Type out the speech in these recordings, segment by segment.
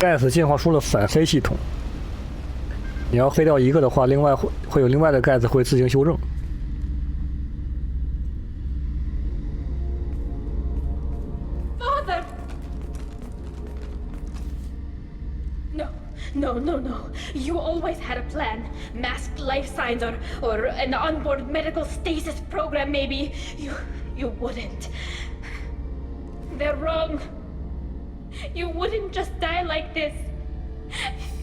Gas 进化出了反黑系统，你要黑掉一个的话，另外会有另外的 Gas 会自行修正。Father! No. You always had a plan. Masked life signs or an onboard medical stasis program maybe. You wouldn't. They're wrong. You wouldn't just die like this.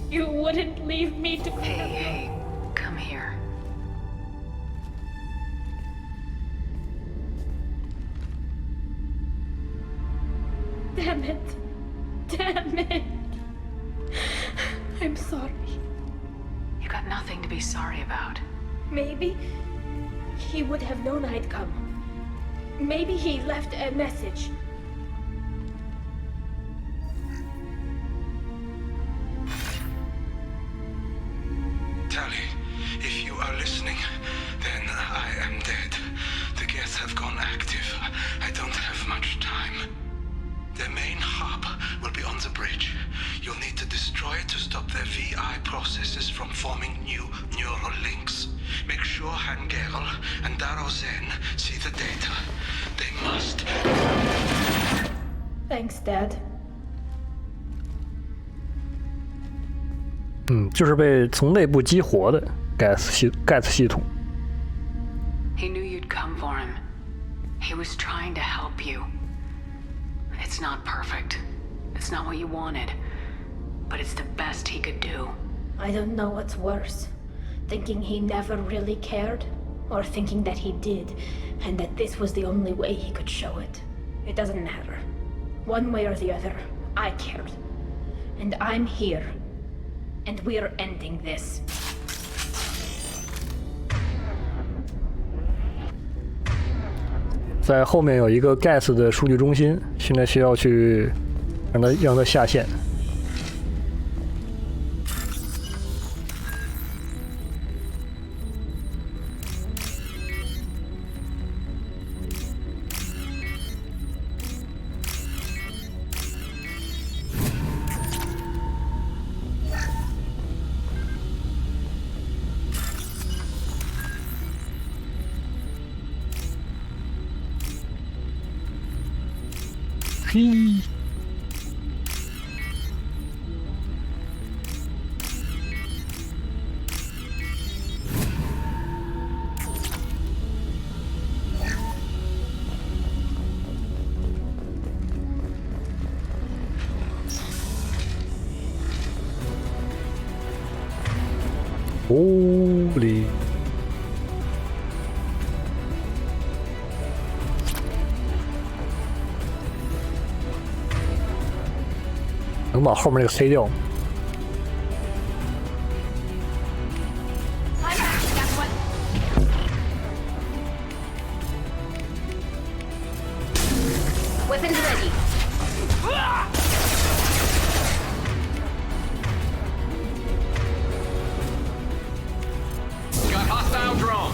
You wouldn't leave me to... Hey, come here. Damn it. I'm sorry. You got nothing to be sorry about. Maybe he would have known I'd come. Maybe he left a message. Tali, if you are listening, then I am dead. The gates have gone active. I don't have much time. The main hub will be on the bridge. You'll need to destroy it to stop the VI processes from forming new neural links. Make sure Hangel and Darozen see the data. They must. Thanks, Dad. 就是被从内部激活的 Gas 系统。He knew you'd come for him. He was trying to help you. It's not perfect. It's not what you wanted. But it's the best he could do. I don't know what's worse. Thinking he never really cared, or thinking that he did, and that this was the only way he could show it. It doesn't matter. One way or the other, I cared. And I'm here. And we're ending this. 在后面有一个 Gas 的数据中心，现在需要去让它下线。嘿，Holy！能把后面那个塞掉。Weapons ready. Got hostile drone.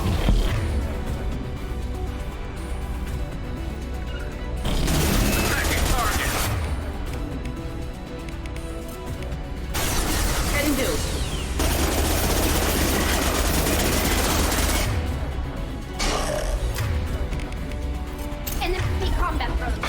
Attacking target. Can do. Enemy combat drone.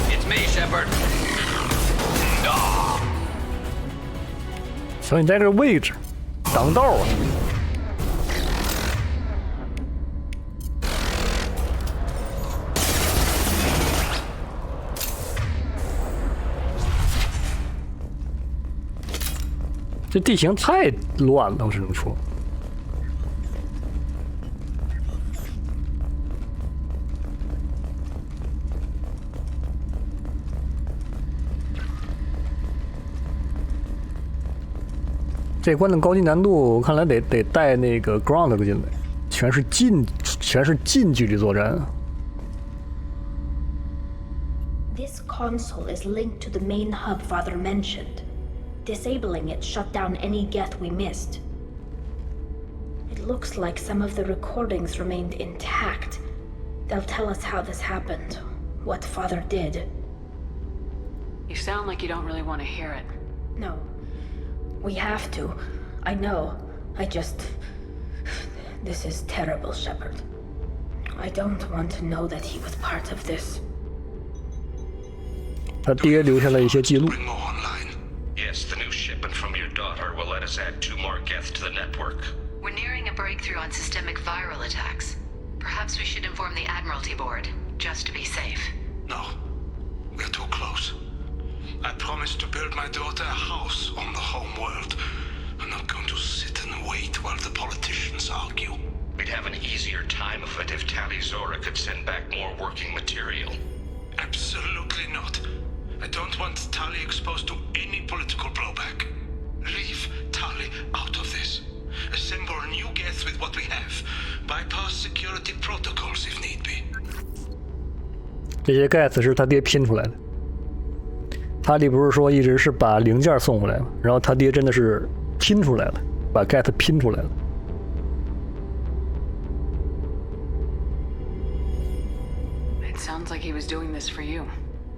It's me, Shepard. 行，你在这个位置挡道啊！这地形太乱了，我只能说。这关的高级难度，看来得带那个 ground 进来，全是全是近距离作战。This console is linked to the main hub Father mentioned. Disabling it shut down any geth we missed. It looks like some of the recordings remained intact. They'll tell us how this happened, what Father did. You sound like you don't really want to hear it. No. We have to. I know. This is terrible, Shepard. I don't want to know that he was part of this. 他爹留下了一些记录。 Bring more online. Yes, the new shipment from your daughter will let us add 2 more geth to the network. We're nearing a breakthrough on systemic viral attacks. Perhaps we should inform the Admiralty Board, just to be safe. No. We're too close. I promised to build my daughter a house on the home world. I'm not going to sit and wait while the politicians argue. We'd have an easier time of it if Tali'Zorah could send back more working material. Absolutely not. I don't want Tali exposed to any political blowback. Leave Tali out of this. Assemble new geth with what we have. Bypass security protocols if need be. 这些盖子是他爹拼出来的。塔里不是说一直是把零件送回来吗？然后他爹真的是拼出来了，把盖子拼出来了。It sounds like he was doing this for you.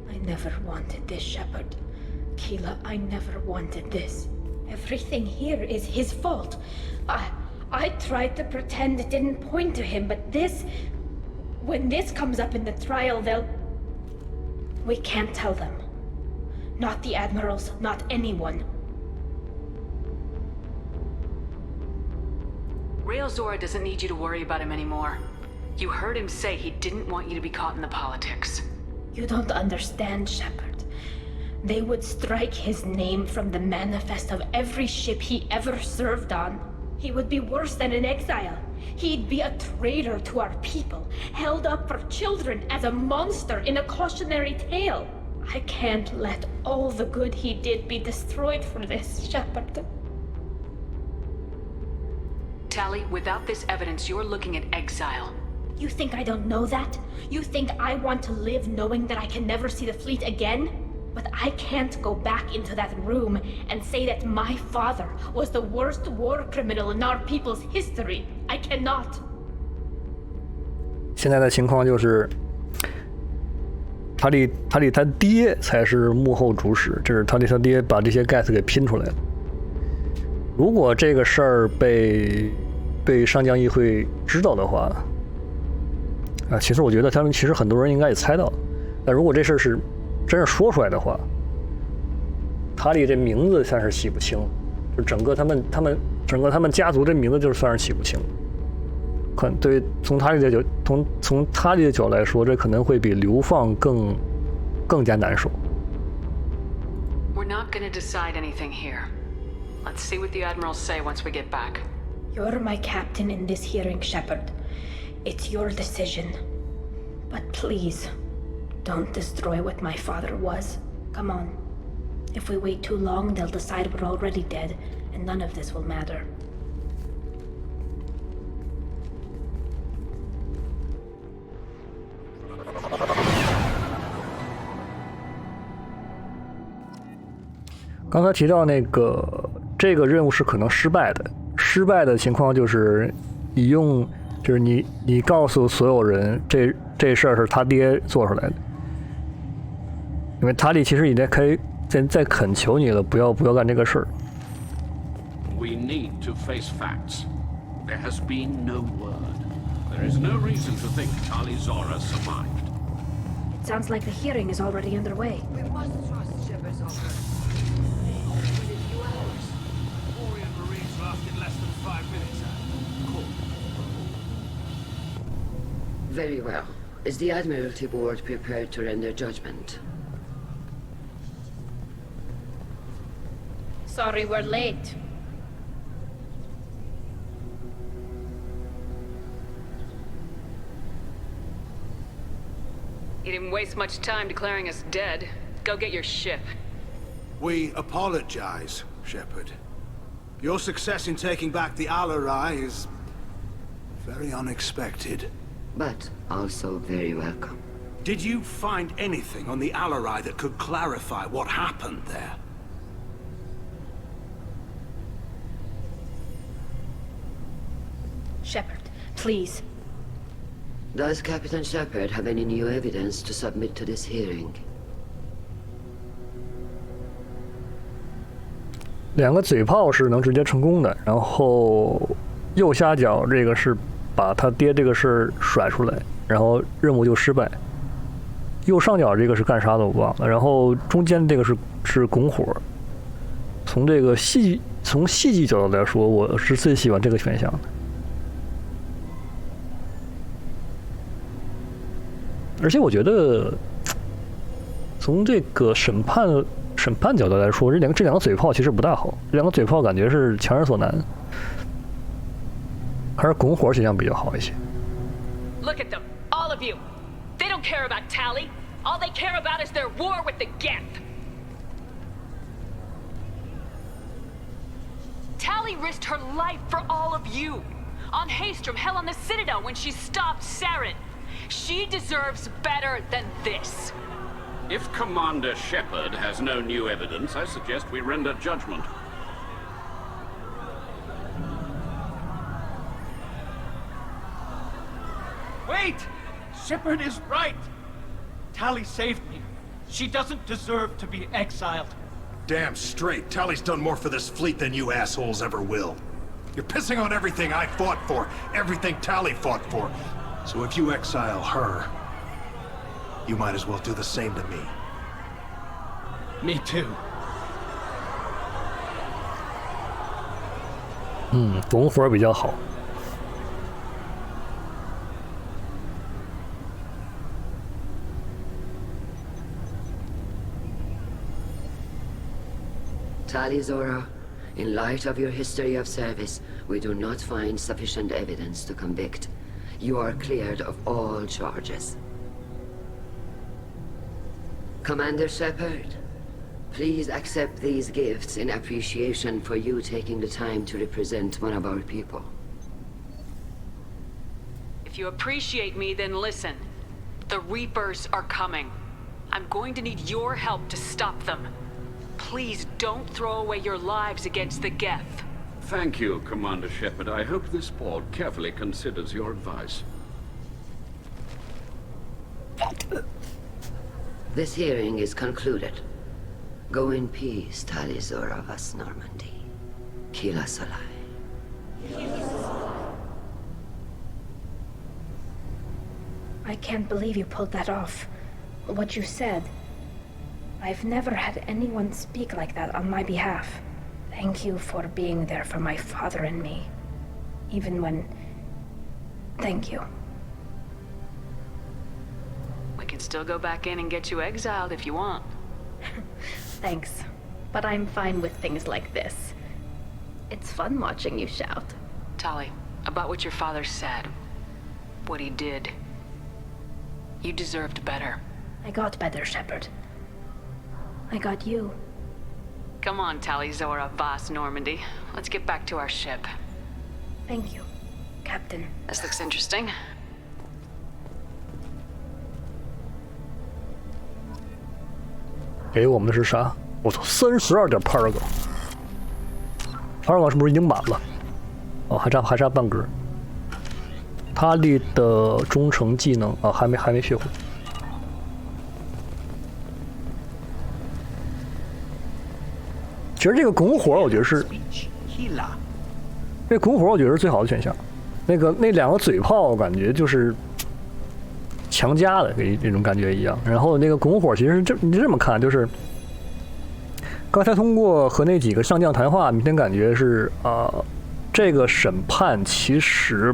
I never wanted this, Shepard. Keela, I never wanted this. Everything here is his fault. I tried to pretend it didn't point to him, but this... When this comes up in the trial, they'll... We can't tell them. Not the admirals, not anyone. Tali'Zorah doesn't need you to worry about him anymore. You heard him say he didn't want you to be caught in the politics. You don't understand, Shepard. They would strike his name from the manifest of every ship he ever served on. He would be worse than an exile. He'd be a traitor to our people, held up for children as a monster in a cautionary tale. I can't let all the good he did be destroyed for this, Shepard. Tali, without this evidence, you're looking at exile. You think I don't know that? You think I want to live knowing that I can never see the fleet again? But I can't go back into that room and say that my father was the worst war criminal in our people's history. I cannot. 现在的情况就是，塔里他爹才是幕后主使，这是塔里他爹把这些盖子给拼出来了。如果这个事儿被上将议会知道的话，其实我觉得他们其实很多人应该也猜到，但如果这事儿是真是说出来的话，塔里这名字算是洗不清，就整个他们家族这名字就算是洗不清。可能对从塔里的角度来说，这可能会比流放更加难受。We're not going to decide anything here. Let's see what the admirals say once we get back. You're my captain in this hearing, Shepard. It's your decision. But please, don't destroy what my father was. Come on. If we wait too long, they'll decide we're already dead, and none of this will matter. 刚才提到这个任务是可能失败的，失败的情况就是你告诉所有人这事儿是他爹做出来的，因为塔里其实已经可以在恳求你了，不要干这个事儿。We need to face facts. There has been no word. There is no reason to think Tali'Zorah survived. It sounds like the hearing is already underway. We must trust Shepard's offer. Marines lasted less than 5 minutes. Cool. Very well. Is the Admiralty Board prepared to render judgment? Sorry we're late. You didn't waste much time declaring us dead. Go get your ship. We apologize, Shepard. Your success in taking back the Al-Arai is Very unexpected. But also very welcome. Did you find anything on the Alarai that could clarify what happened there? Shepard, please. Does Captain Shepard have any new evidence to submit to this hearing? 2个嘴炮是能直接成功的，然后右下角这个是把他爹这个事儿甩出来，然后任务就失败。右上角这个是干啥的我忘了，然后中间这个是拱火。从这个从戏剧角度来说，我是最喜欢这个选项的。而且我觉得，从这个审判角度来说，这两个嘴炮其实不大好，这两个嘴炮感觉是强人所难，还是拱火选项比较好一些。 Look at them, all of you. They don't care about Tali. All they care about is their war with the Geth. Tali risked her life for all of you. On Haystrom, hell on the Citadel when she stopped Saren. She deserves better than this. If Commander Shepard has no new evidence, I suggest we render judgment. Wait! Shepard is right! Tali saved me. She doesn't deserve to be exiled. Damn straight. Tali's done more for this fleet than you assholes ever will. You're pissing on everything I fought for, everything Tali fought for. So if you exile her, you might as well do the same to me. Me too. 拱火比较好。 Tali'Zorah, in light of your history of service, we do not find sufficient evidence to convict. You are cleared of all charges. Commander Shepard, please accept these gifts in appreciation for you taking the time to represent one of our people. If you appreciate me, then listen. The Reapers are coming. I'm going to need your help to stop them. Please don't throw away your lives against the Geth. Thank you, Commander Shepard. I hope this board carefully considers your advice. This hearing is concluded. Go in peace, Tali'Zorah vas Normandy. Kila Solai. I can't believe you pulled that off. What you said. I've never had anyone speak like that on my behalf. Thank you for being there for my father and me. Even when... Thank you. We can still go back in and get you exiled if you want. Thanks. But I'm fine with things like this. It's fun watching you shout. Tali, about what your father said. What he did. You deserved better. I got better, Shepard. I got you. Come on, Tali'Zorah vas Normandy. Let's get back to our ship. Thank you, Captain. This looks interesting. 给我们的是啥？我操，32点 Paragon。Paragon 是不是已经满了？哦，还差半格。他力的忠诚技能啊，还没学会。其实这个拱火，我觉得是这拱火，我觉得是最好的选项。那两个嘴炮，我感觉就是强加的，给那种感觉一样。然后那个拱火，其实你这么看，就是刚才通过和那几个上将谈话，明显感觉是这个审判其实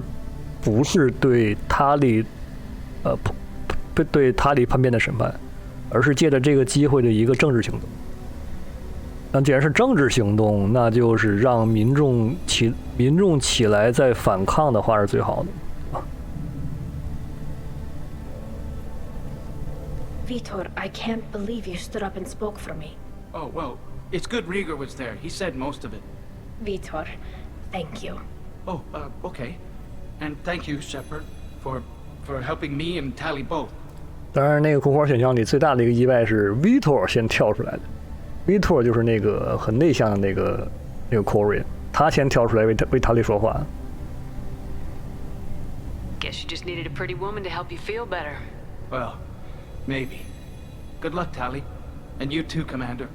不是对塔利对塔利叛变的审判，而是借着这个机会的一个政治行动。那既然是政治行动，那就是让民众起来再反抗的话是最好的。Vitor, I can't believe you stood up and spoke for me. Oh, well, it's good Rieger was there. He said most of it. Vitor, thank you. Oh, okay. And thank you, Shepard, for helping me and Tali both. 当然，那个空花选项里最大的一个意外是 Vitor 先跳出来的。Vitor 就是那个很内向的那个 Korean， 他先跳出来为塔里说话。Guess you just needed a pretty woman to help you feel better. Well, maybe. Good luck, Tali. And you too, Commander.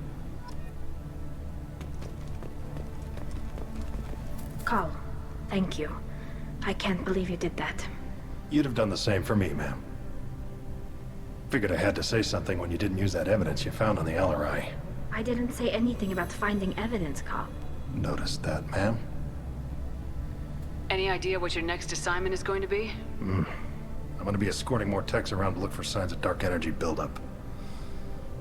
Carl, thank you. I can't believe you did that. You'd have done the same for me, ma'am. Figured I had to say something when you didn't use that evidence you found on the LRI. I didn't say anything about finding evidence, Carl. Noticed that, ma'am. Any idea what your next assignment is going to be? I'm gonna be escorting more techs around to look for signs of dark energy buildup.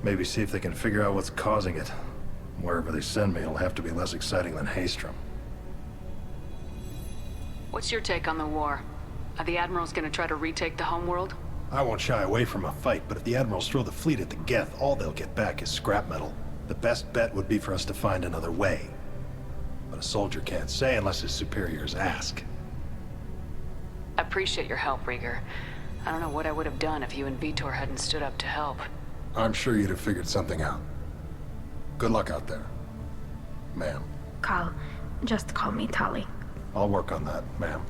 Maybe see if they can figure out what's causing it. Wherever they send me, it'll have to be less exciting than Haystrom. What's your take on the war? Are the admirals gonna try to retake the homeworld? I won't shy away from a fight, but if the admirals throw the fleet at the Geth, all they'll get back is scrap metal. The best bet would be for us to find another way. But a soldier can't say unless his superiors ask. I appreciate your help, Rieger. I don't know what I would have done if you and Vitor hadn't stood up to help. I'm sure you'd have figured something out. Good luck out there, ma'am. Carl, just call me Tali. I'll work on that, ma'am.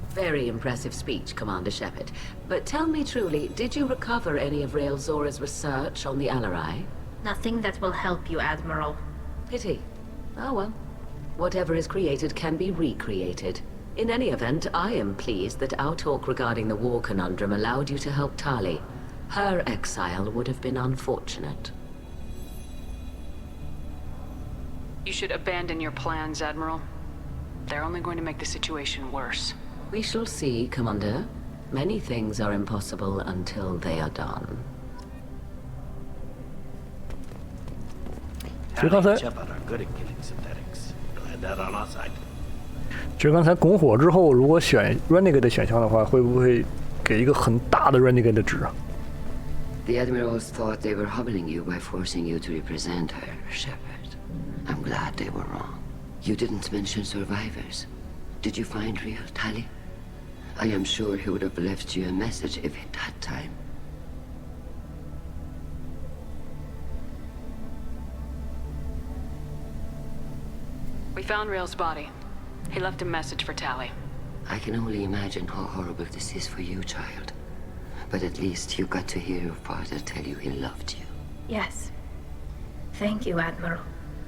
Very impressive speech, Commander Shepard. But tell me truly, did you recover any of Tali'Zorah's research on the LRI? Nothing that will help you, Admiral. Pity. Oh well. Whatever is created can be recreated. In any event, I am pleased that our talk regarding the war conundrum allowed you to help Tali. Her exile would have been unfortunate. You should abandon your plans, Admiral. They're only going to make the situation worse. We shall see, Commander. Many things are impossible until they are done. Tali and Shepard are good at killing synthetics. We'll have that on our side. 就是刚才拱火之后，如果选 Renegade 的选项的话，会不会给一个很大的 Renegade 的值啊？ The admirals thought they were humbling you by forcing you to represent her, Shepard. I'm glad they were wrong. You didn't mention survivors. Did you find real Tali? I am sure he would have left you a message if he'd had time. We found Rail's body. He left a message for Tali. I can only imagine how horrible this is for you, child. But at least you got to hear your father tell you he loved you. Yes. Thank you, Admiral.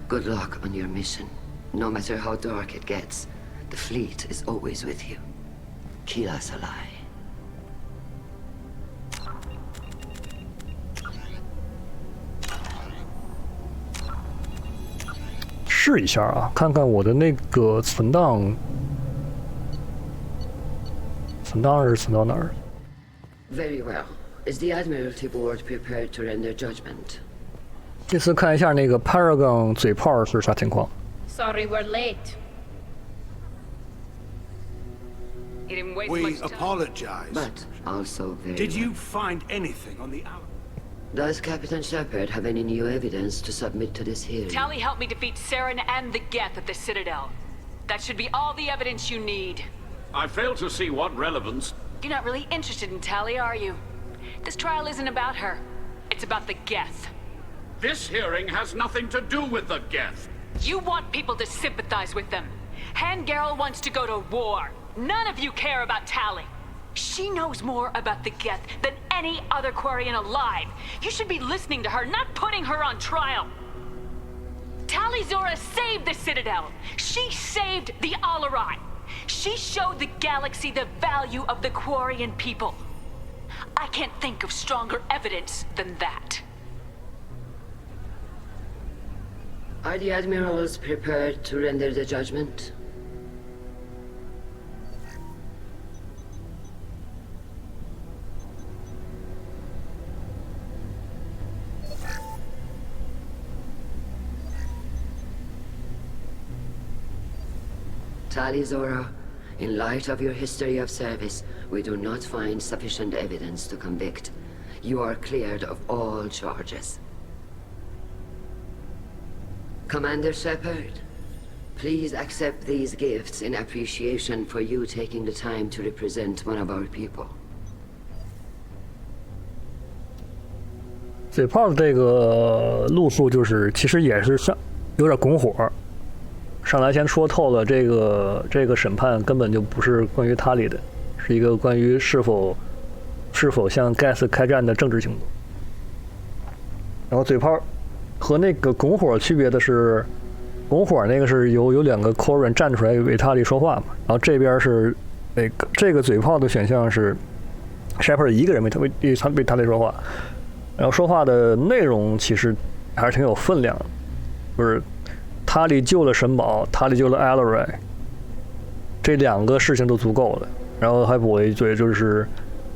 Good luck on your mission. No matter how dark it gets, the fleet is always with you. Keep us alive. 试一下啊，看看我的那个存档是存到哪儿？ Very well. Is the Admiralty Board prepared to render judgment? 这次看一下那个 Paragon 嘴炮是啥情况？ Sorry we're late. He didn't waste We much time. apologize. But also very Did well. you find anything on the hour? Does Captain Shepard have any new evidence to submit to this hearing? Tali helped me defeat Saren and the Geth at the Citadel. That should be all the evidence you need. I fail to see what relevance. You're not really interested in Tali, are you? This trial isn't about her. It's about the Geth. This hearing has nothing to do with the Geth. You want people to sympathize with them. Hangarel wants to go to war. None of you care about Tali. She knows more about the Geth than any other Quarian alive. You should be listening to her, not putting her on trial. Tali'Zorah saved the Citadel. She saved the Alarai. She showed the galaxy the value of the Quarian people. I can't think of stronger evidence than that. Are the Admirals prepared to render the judgment? Tali'Zorah, in light of your history of service, we do not find sufficient evidence to convict. You are cleared of all charges. Commander Shepard, Please accept these gifts in appreciation for you taking the time to represent one of our people. 嘴炮的这个路数就是其实也是有点拱火，上来先说透了这个审判根本就不是关于塔里的，是一个关于是否向 Gas 开战的政治行动。然后嘴炮和那个拱火区别的是，拱火那个是有两个 Korean 站出来为塔里说话嘛，然后这边是这个嘴炮的选项是 Shepard 一个人为塔里说话，然后说话的内容其实还是挺有分量的，就是塔里救了神宝，塔里救了 Alloy， 这两个事情都足够了。然后还补了一句，就是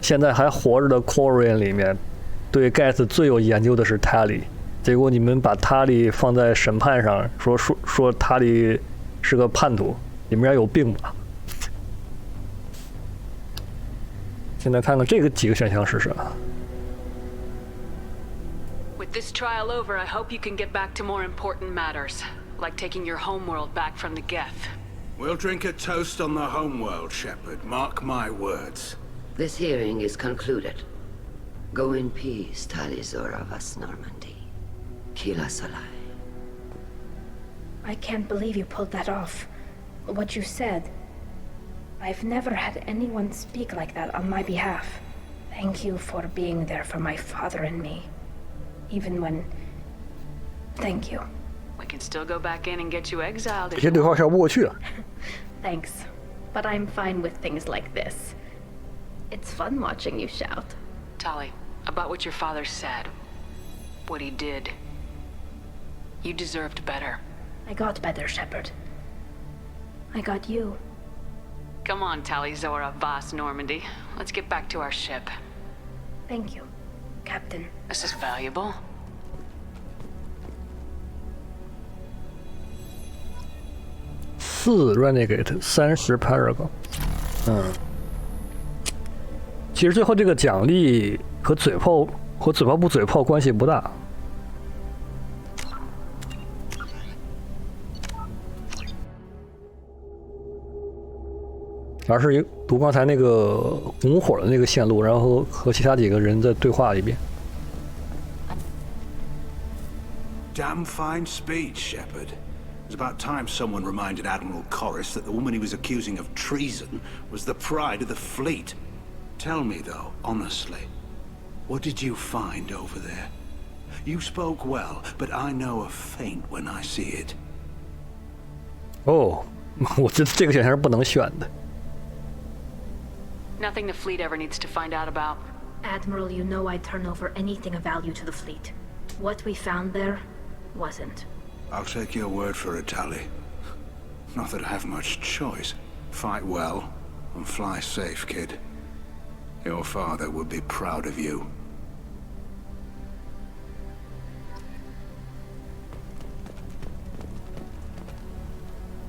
现在还活着的 Korean 里面，对 Gas 最有研究的是塔里。结果你们把塔里放在审判上，说塔里是个叛徒，你们家有病吧？现在看看这个几个选项是啥。With this trial over, I hope you can get back to more important matters, like taking your homeworld back from the Geth. We'll drink a toast on the homeworld, Shepard. Mark my words. This hearing is concluded. Go in peace, Tali'Zorah vas Normandy. Kila Salai. I can't believe you pulled that off. What you said. I've never had anyone speak like that on my behalf. Thank you for being there for my father and me. Even when... Thank you. We can still go back in and get you exiled. 这些对话是要不过去啊。Thanks. But I'm fine with things like this. It's fun watching you shout. Tali, about what your father said. What he did. You deserved better. I got better, Shepard. I got you. Come on, Tali'Zorah vas Normandy. Let's get back to our ship. Thank you, Captain. This is valuable. 4 Renegade 30 Paragon。其实最后这个奖励和嘴炮不嘴炮关系不大。而是读刚才那个拱火的那个线路，然后和其他几个人再对话一遍。Damn fine speech, Shepard. It's about time someone reminded Admiral Corris that the woman he was accusing of treason was the pride of the fleet. Tell me, though, honestly, what did you find over there? You spoke well, but I know a feint when I see it. 哦，我觉得这个选项是不能选的。Nothing the fleet ever needs to find out about. Admiral, you know I'd turn over anything of value to the fleet. What we found there wasn't. I'll take your word for it, Tali. Not that I have much choice. Fight well and fly safe, kid. Your father would be proud of you.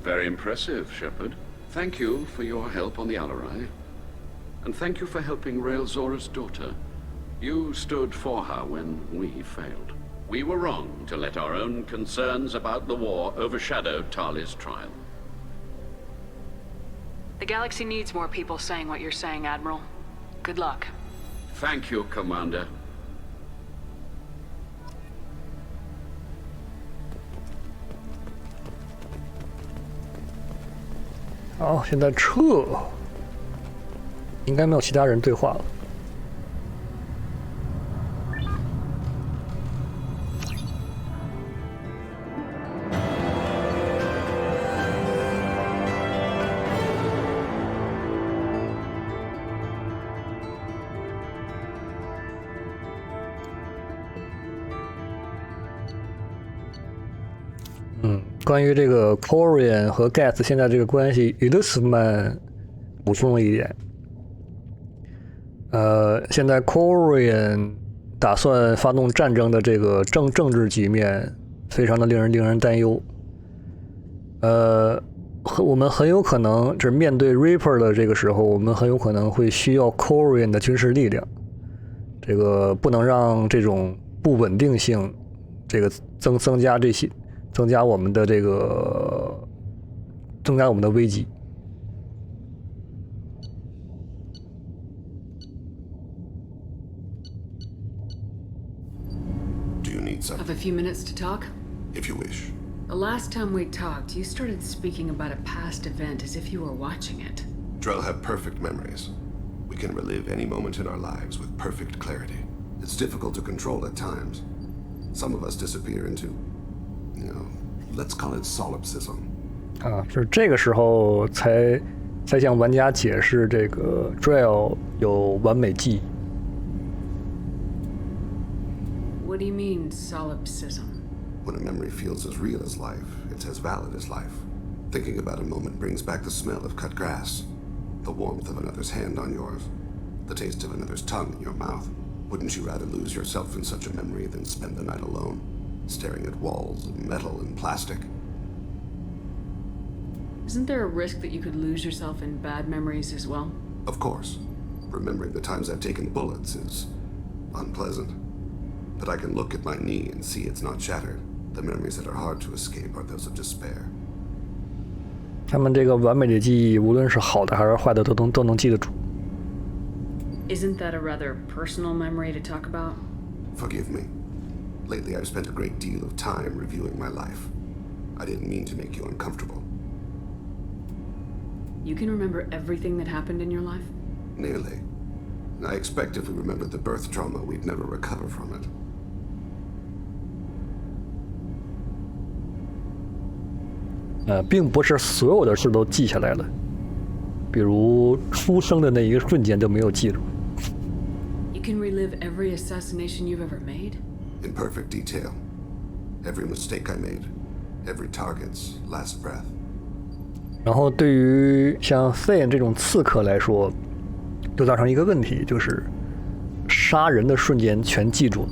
Very impressive, Shepard. Thank you for your help on the Alarai. And thank you for helping Rael'Zorah's daughter. You stood for her when we failed. We were wrong to let our own concerns about the war overshadow Tali's trial. The galaxy needs more people saying what you're saying, Admiral. Good luck. Thank you, Commander. 好，现在撤，应该没有其他人对话了。关于这个 Korean 和 Gas 现在这个关系 ，Illusman 补充了一点。现在 Korean 打算发动战争的这个政治局面，非常的令人担忧。我们很有可能就是面对 Reaper 的这个时候，我们很有可能会需要 Korean 的军事力量。这个不能让这种不稳定性，这个增加我们的这个增加我们的危机。Have a few minutes to talk? If you wish. The last time we talked, you started speaking about a past event as if you were watching it. Drell have perfect memories. We can relive any moment in our lives with perfect clarity. It's difficult to control at times. Some of us disappear into, let's call it solipsism. 是这个时候才向玩家解释这个 Drell 有完美记忆。What do you mean, solipsism? When a memory feels as real as life, it's as valid as life. Thinking about a moment brings back the smell of cut grass, the warmth of another's hand on yours, the taste of another's tongue in your mouth. Wouldn't you rather lose yourself in such a memory than spend the night alone, staring at walls of metal and plastic? Isn't there a risk that you could lose yourself in bad memories as well? Of course. Remembering the times I've taken bullets is unpleasant. But I can look at my knee and see it's not shattered. The memories that are hard to escape are those of despair. 他们这个完美的记忆，无论是好的还是坏的，都能记得住。Isn't that a rather personal memory to talk about? Forgive me. Lately, I've spent a great deal of time reviewing my life. I didn't mean to make you uncomfortable. You can remember everything that happened in your life? Nearly. I expect if we remembered the birth trauma, we'd never recover from it. 并不是所有的事都记下来了，比如出生的那一个瞬间都没有记住。You can relive every assassination you've ever made? In perfect detail. Every mistake I made. Every target's last breath. 然后对于像 Thane 这种刺客来说，就造成一个问题，就是杀人的瞬间全记住了。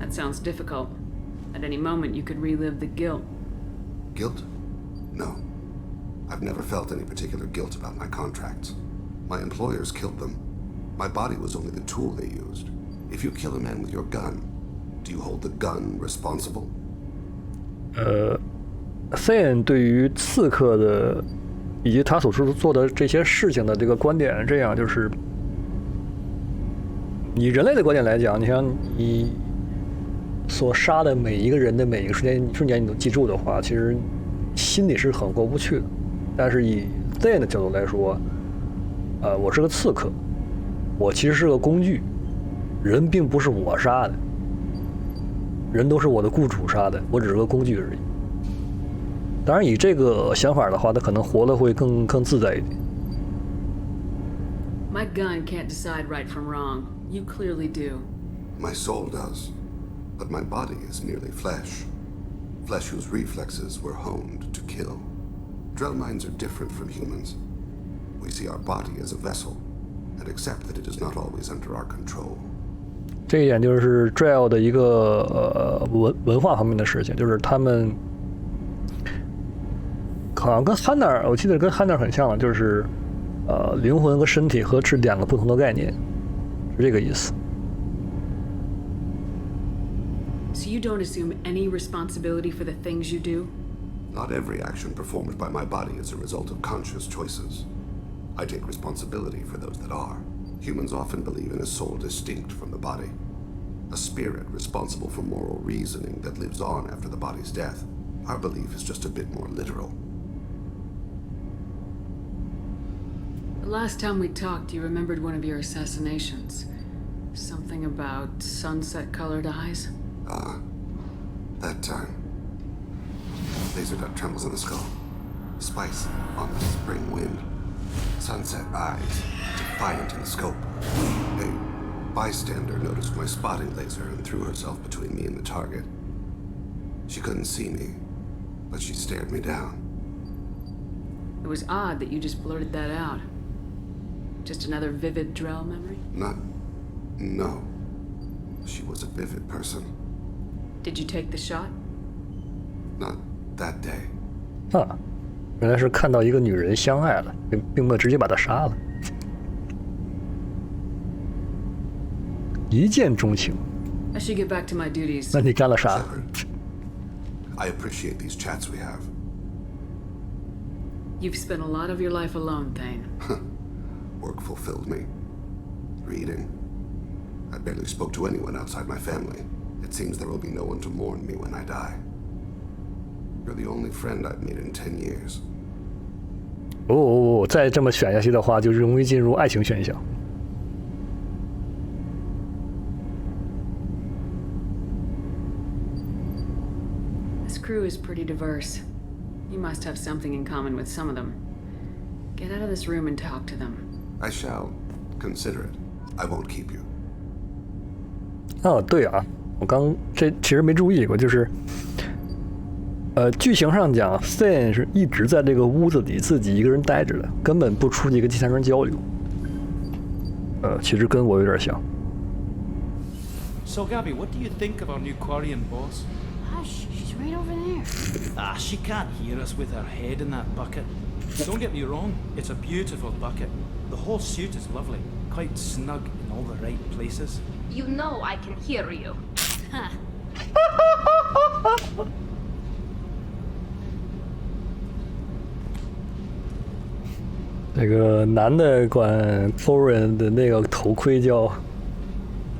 That sounds difficult. At any moment, you could relive the guilt. Guilt? No. I've never felt any particular guilt about my contracts. My employers killed them. My body was only the tool they used. If you kill a man with your gun, do you hold the gun responsible? Thane 对于刺客的以及他所做的这些事情的这个观点，这样就是以人类的观点来讲，你像你所杀的每一个人的每一个瞬间你都记住的话，其实心里是很过不去的。但是以 Thane 的角度来说，我是个刺客，我其实是个工具，人并不是我杀的，人都是我的雇主杀的，我只是个工具而已。当然，以这个想法的话，他可能活得会更自在一点。My gun can't decide right from wrong. You clearly do. My soul does, but my body is merely flesh. Flesh whose reflexes were honed to kill. Drell minds are different from humans. We see our body as a vessel, and accept that it is not always under our control. 这一点就是 Drell 的一个文化方面的事情，就是他们好像跟 Hanna， 我记得跟 Hanna 很像了，就是灵魂和身体是两个不同的概念，是这个意思。So you don't assume any responsibility for the things you do? Not every action performed by my body is a result of conscious choices. I take responsibility for those that are. Humans often believe in a soul distinct from the body, a spirit responsible for moral reasoning that lives on after the body's death. Our belief is just a bit more literal. The last time we talked, you remembered one of your assassinations. Something about sunset-colored eyes? That time. Laser dot trembles in the skull. Spice on the spring wind. Sunset eyes, defiant in the scope. A bystander noticed my spotting laser and threw herself between me and the target. She couldn't see me, but she stared me down. It was odd that you just blurted that out. Just another vivid Drell memory? No. She was a vivid person. Did you take the shot? Not that day. 原来是看到一个女人相爱了，并没有直接把她杀了。一见钟情。I should get back to my duties. 那你干了啥？ I appreciate these chats we have. You've spent a lot of your life alone, Thane. Work fulfilled me. Reading. I barely spoke to anyone outside my family. It seems there will be no one to mourn me when I die. You're the only friend I've made in 10 years. 再这么选下去的话，就容易进入爱情选项。This crew is pretty diverse. You must have something in common with some of them. Get out of this room and talk to them. I shall. Consider it. I won't keep you. 哦，对啊，我刚这其实没注意过，就是剧情上讲 Thane 是一直在这个屋子里自己一个人待着的，根本不出去跟其他人交流。其实跟我有点像。So, Gabby, what do you think of our new Quarian boss? Hush, she's right over there. She can't hear us with her head in that bucket. Don't get me wrong, it's a beautiful bucket. The whole suit is lovely, quite snug in all the right places. You know I can hear you. Huh. 那个男的管 Quarian 的那个头盔叫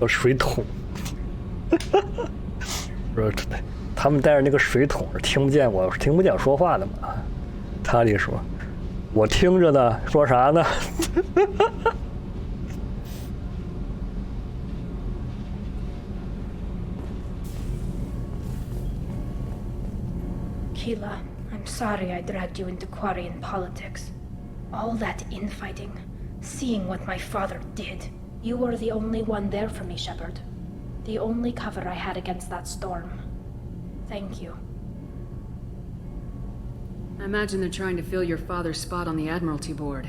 水桶，说他们带着那个水桶是听不见我说话的嘛？他里说，我听着呢，说啥呢？Keela, I'm sorry I dragged you into Quarian politics. All that infighting, seeing what my father did. You were the only one there for me, Shepard. The only cover I had against that storm. Thank you. I imagine they're trying to fill your father's spot on the Admiralty Board.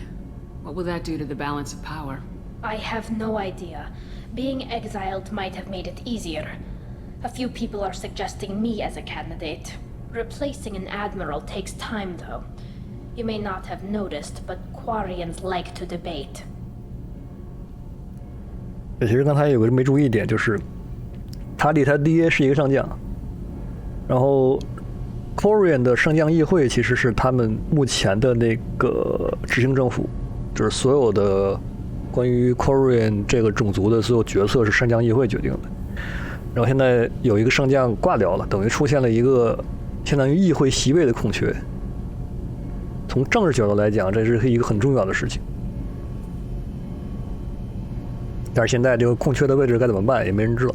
What will that do to the balance of power? I have no idea. Being exiled might have made it easier. A few people are suggesting me as a candidate. Replacing an admiral takes time, though. You may not have noticed, but Quarians like to debate. 其实刚才有个没注意一点，就是他爹是一个上将，然后 Quarian 的上将议会其实是他们目前的那个执行政府，就是所有的关于 Quarian 这个种族的所有决策是上将议会决定的。然后现在有一个上将挂掉了，等于出现了一个相当于议会席位的空缺。从政治角度来讲，这是一个很重要的事情。但是现在这个空缺的位置该怎么办，也没人知道。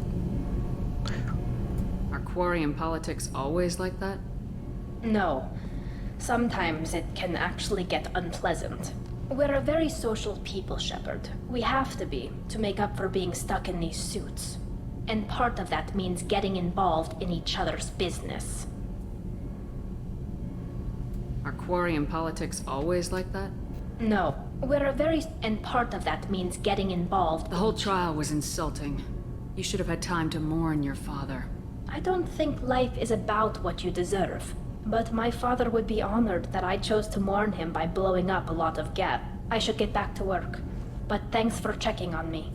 Are Quarian politics always like that? No. Sometimes it can actually get unpleasant. We're a very social people, Shepard. We have to be, to make up for being stuck in these suits. And part of that means getting involved in each other's business. Are Quarian politics always like that? No. And part of that means getting involved. The whole trial was insulting. You should have had time to mourn your father. I don't think life is about what you deserve. But my father would be honored that I chose to mourn him by blowing up a lot of gas. I should get back to work. But thanks for checking on me.